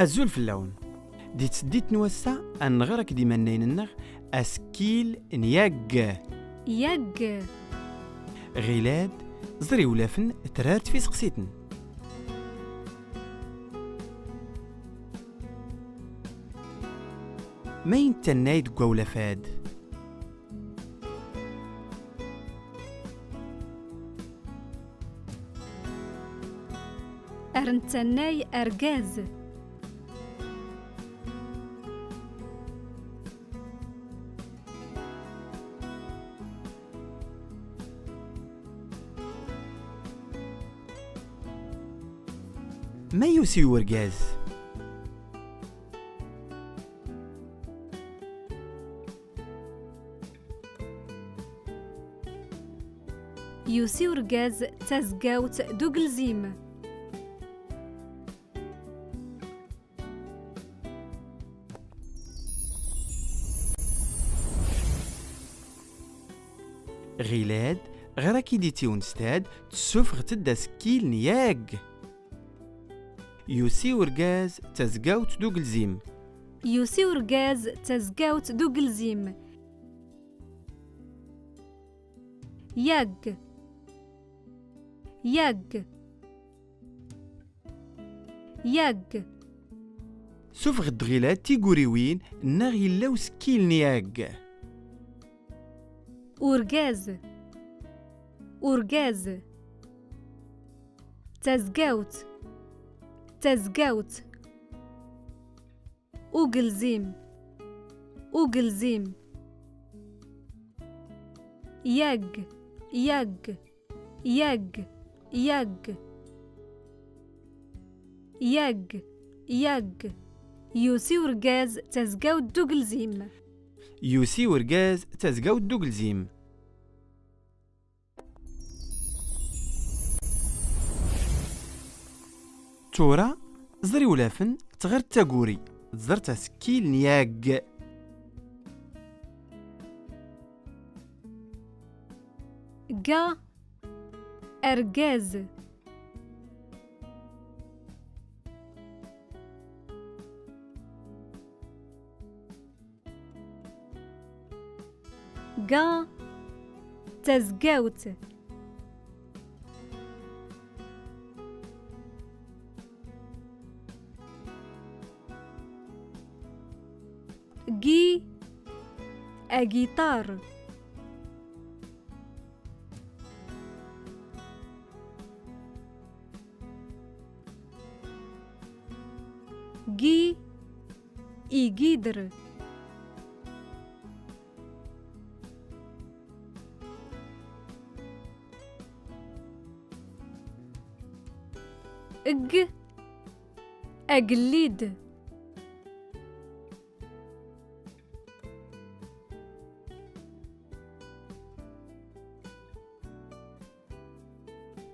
أزول في اللون دي تسديت نوسع أن غرك دي منين النغ أسكيل نياج ياج غيلاد زري ولافن ترات في سقسيتن مين تنايد قولة فاد أرنتناي أرجاز ما يوسي ورقاز يوسي ورجاز تازقاوت دوغلزيم غيلاد غراكي دي تيونستاد تسوفغ تدا سكيل نياج يوسي ورقاز تزقاوت دوغلزيم يوسي ورجاز تازقاوت دوغلزيم ياج ياج ياج سوفغ الدغيلاد تيقوريوين ناغي لاو سكيل نياج ورجاز ورجاز تازقاوت تازقاوت اوغلزيم اوغلزيم ياج ياج ياج ياج ياج ياج يوسي ورجاز تازقاوت دوغلزيم يوسي ورقاز تزقاوت دوغلزيم تورا زري ولافن تغير تاقوري زرت سكيل نياج قا أرجاز قا تازقاوت جي أجيتار جي إيجيدر اج أجليد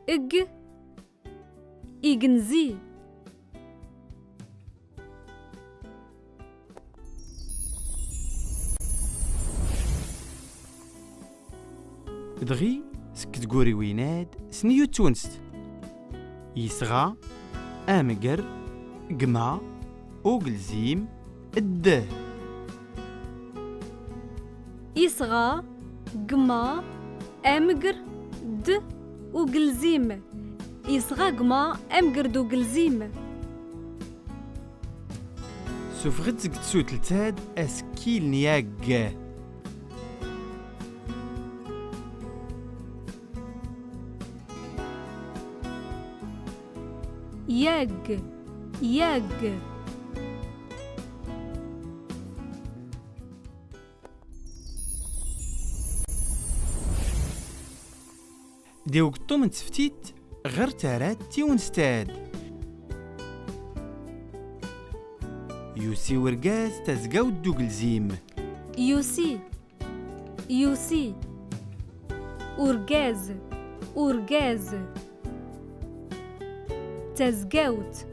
اج إيجنزي دغي سكت قوري ويناد سنيو تونست يسغى امقر قما اوغلزيم الده إصغى قما أمقر د وقلزيم إصغى قما أمقر دو قلزيم سوفغت زكت سو تلتاد اسكيل نياج ياج ياج ديوك طومن تفتيت غير تارات تيونستاد يوسي ورقاز تزقاو دوغلزيم يوسي يوسي أورجاز أورجاز تزقاوت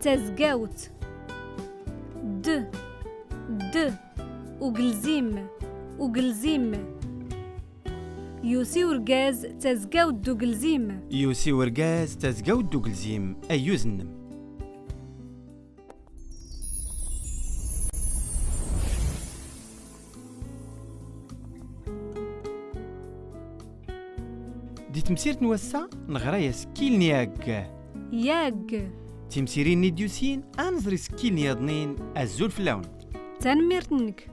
تزقاوت د وقلزيم وقلزيم يوسي ورقاز تزقاوت دوقلزيم يوسي ورقاز تزقاو دوغلزيم أيوزنم تمسيرت نوسا نغرا سكيل نياك ياك تمسيرين نديوسين انزري سكيل نياضنين الزول في اللون تنميرتنك